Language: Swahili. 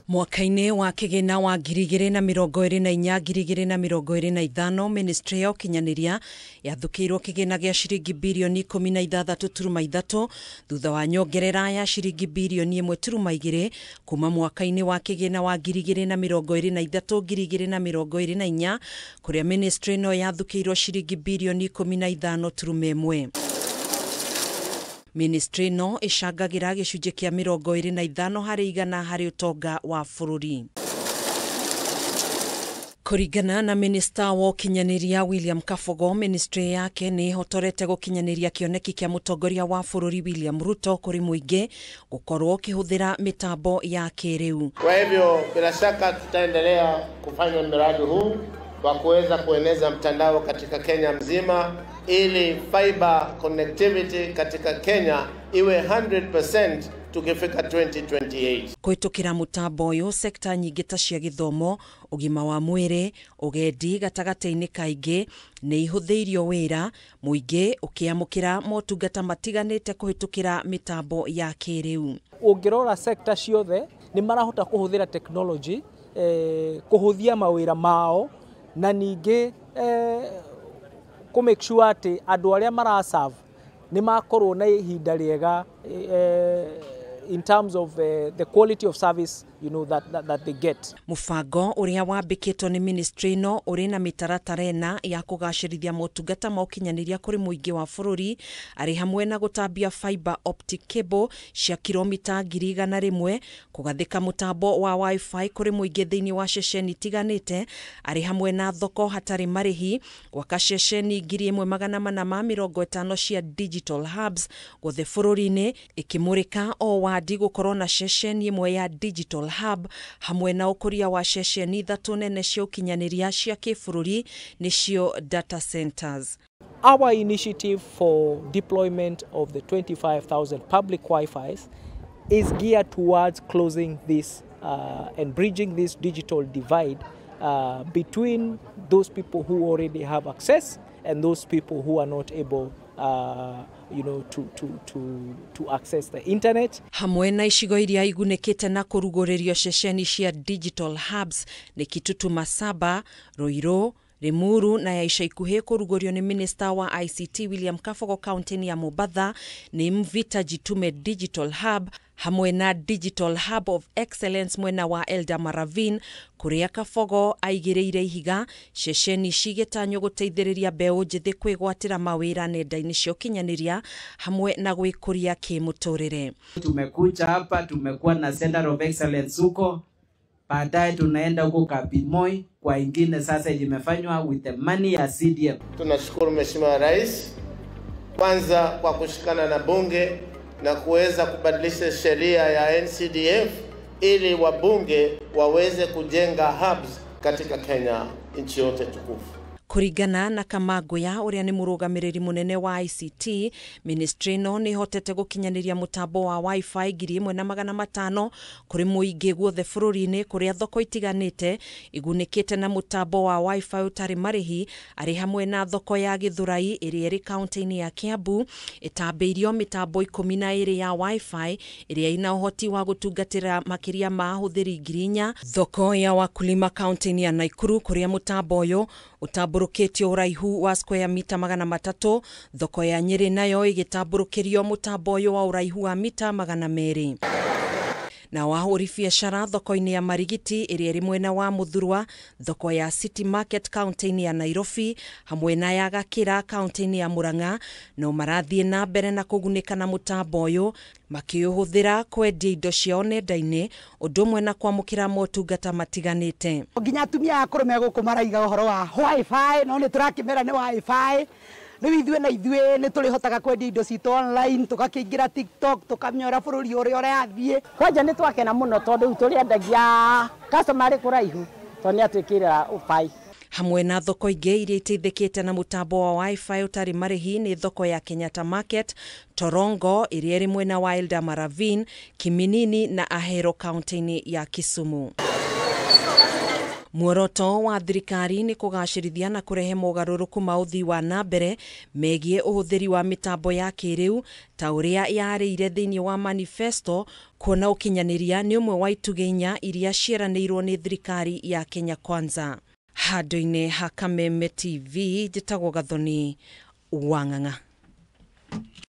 Mwaka-inĩ wa kĩgĩna wa 2024-2025 Ministry ya Ũkinyanĩria yathukĩirwo kĩgĩna gĩa ciringi birioni 16.3 thutha wa nyongerera ya ciringi birioni 1.2 kuma mwaka-inĩ wa kĩgĩna wa 2023-2024 kũrĩa ministry no yathukĩirwo ciringi birioni 15.1. Ministry no ichangagira gĩcunjĩ kĩa 25 harĩ igana harĩ ũtonga wa bũrũri. Kũringana na Minister wa Ũkinyanĩria William Kabogo, ministry yake nĩ hotorete gũkinyanĩria kĩoneki kĩa mũtongoria wa bũrũri William Ruto kũrĩ mũingĩ gũkorwo kĩhũthĩra mitambo ya kĩrĩu. Kwa hivyo bila shaka tutaendelea kufanya mradi huu wa kuweza kueneza mtandao katika Kenya mzima ili fiber connectivity katika Kenya iwe 100% tukifika 2028. Kũhĩtũkĩra mũtambo ũyũ, sekta nyingĩ ta cia gĩthomo, ũgima wa mwĩrĩ, ũgendi gatagatĩ-inĩ kaingĩ nĩ ihũthĩirio wĩra, mũingĩ ũkĩamũkĩra motungata matiganĩte kũhĩtũkĩra mitambo ya kĩrĩu. Ũngĩrora sekta ciothe nĩ marahota kũhũthĩra technology kũhũthia mawĩra mao na ningĩ ku make sure ati andu aria maraserve ni makorwo na ihinda riega in terms of the quality of service that they get. Mũbango ũrĩa wambĩkĩtwo nĩ ministry no ũrĩ na mĩtaratara ĩna ya kũgacĩrithia motungata ma ũkinyanĩria kũrĩ mũingĩ wa bũrũri arĩ hamwe na gũtambia fiber optic cable cia kilomita 100,000, kũgathĩka mũtambo wa Wi-Fi kũrĩ mũingĩ thĩinĩ wa ceceni tiganĩte arĩ hamwe na thoko hatarĩ marĩhi, gwaka ceceni 1,450 cia digital hubs gothe bũrũri-inĩ, ikĩmũrĩka o wadi gũkorwo na ceceni ĩmwe ya digital hub hamwe na ũkũria wa ceceni 3 nene cia ũkinyanĩria cia kĩbũrũri nĩcio data centers. Our initiative for deployment of the 25,000 public Wi-Fis is geared towards closing this and bridging this digital divide between those people who already have access and those people who are not able to access the internet. Hamwe na icigo iria igunĩkĩte na kũrugũrĩrio ceceni cia digital hubs nĩ Kitutu, Masaba, Ruiru, Limuru na ya ica ikuhĩ kũrugũrio nĩ Minister wa ICT William Kabogo kaunti ya Mombasa nĩ Mvita Jitume Digital Hub hamwe na Digital Hub of Excellence mwena wa Eldama Ravine kũrĩa Kabogo aigĩrĩire ihiga ceceni cigĩtanywo gũteithĩrĩria mbeũ njĩthĩ kwĩgwatĩra mawĩra nenda-inĩ cia ũkinyanĩria hamwe na gwĩkũria kĩmũtũrĩre. Tumekuja hapa, tumekuwa na Center of Excellence huko, baadaye tunaenda huko Kapimoi, kwa ingine sasa imefanywa with the money ya CDF. Tunashukuru Mheshimiwa Rais kwanza kwa kushikana na bunge na kuweza kubadilisha sheria ya NCDF ili wabunge waweze kujenga hubs katika Kenya, nchi yote tukufu. Kũringana na Kamangũya ũrĩa nĩ mũrũgamĩrĩri mũnene wa ICT, ministry no nĩ hotete gũkinyanĩria mũtambo wa Wi-Fi 1,500 kũrĩ mũingĩ guothe bũrũri-inĩ kũrĩa thoko itiganĩte igunĩkĩte na mũtambo wa Wi-Fi ũtarĩ marĩhi arĩ hamwe na thoko ya Gĩthũrai ĩrĩa ĩrĩ kaunti-inĩ ya Kiambu ĩtambĩirio mĩtambo 12 ya Wi-Fi ĩrĩa ina ũhoti wa gũtungatĩra makĩria ma ahũthĩri 4,000, thoko ya Wakulima kaunti-inĩ ya Nakuru kũrĩa mũtambo ũyũ ũtambũrũkĩtio ũraihu wa square mita 300, thoko ya Nyeri nayo ĩgĩtambũrũkĩrio mũtambo ũyũ wa ũraihu wa mita 200. Na wahũri biacara thoko-inĩ ya Marigiti ĩrĩa ĩrĩ mwena wa Mũthurwa, thoko ya City Market kaunti-inĩ ya Nairobi hamwe na ya Gakĩra kaunti-inĩ ya Murang'a no marathiĩ na mbere na kũgunĩka na mũtambo ũyũ makĩũhũthĩra kwendia indo ciao nenda-inĩ ũndũ ũmwe na kwamũkĩra motungata matiganĩte. Nginya atumia akũrũ megũkũ maraiga ũhoro wa Wi-Fi, no nĩ tũrakĩmera nĩ Wi-Fi. Nĩ ithuĩ nĩ tũrĩhotaga kwendia indo citũ online, tũgakĩingĩra TikTok, tũkamenya bũrũri ũrĩa ũrathiĩ. Kwanja nĩ twakena mũno tondũ tũrĩendagia customer arĩ kũraihu tondũ nĩ atwĩkĩrĩra Wi-Fi. Hamwe na thoko ingĩ iria iteithĩkĩte na mũtambo wa Wi-Fi ũtarĩ marĩhi nĩ thoko ya Kenyatta Market, Torongo ĩrĩa ĩrĩ mwena wa Eldama Ravine, Kiminini na Ahero kaunti-inĩ ya Kisumu. Muoroto wa thirikari ni kugacirithia na kurehe mogaruruku ma uthii wa nambere megie uhuthiri wa mitambo ya kiriu ta uria yarĩire thiini wa manifesto, kuona ukinyaniria ni umwe wa ituge inya iria ciaranĩirwo ni thirikari ya Kenya Kwanza. Handu-inĩ ha Kameme TV, njĩtagwo Gathoni Wang'ang'a.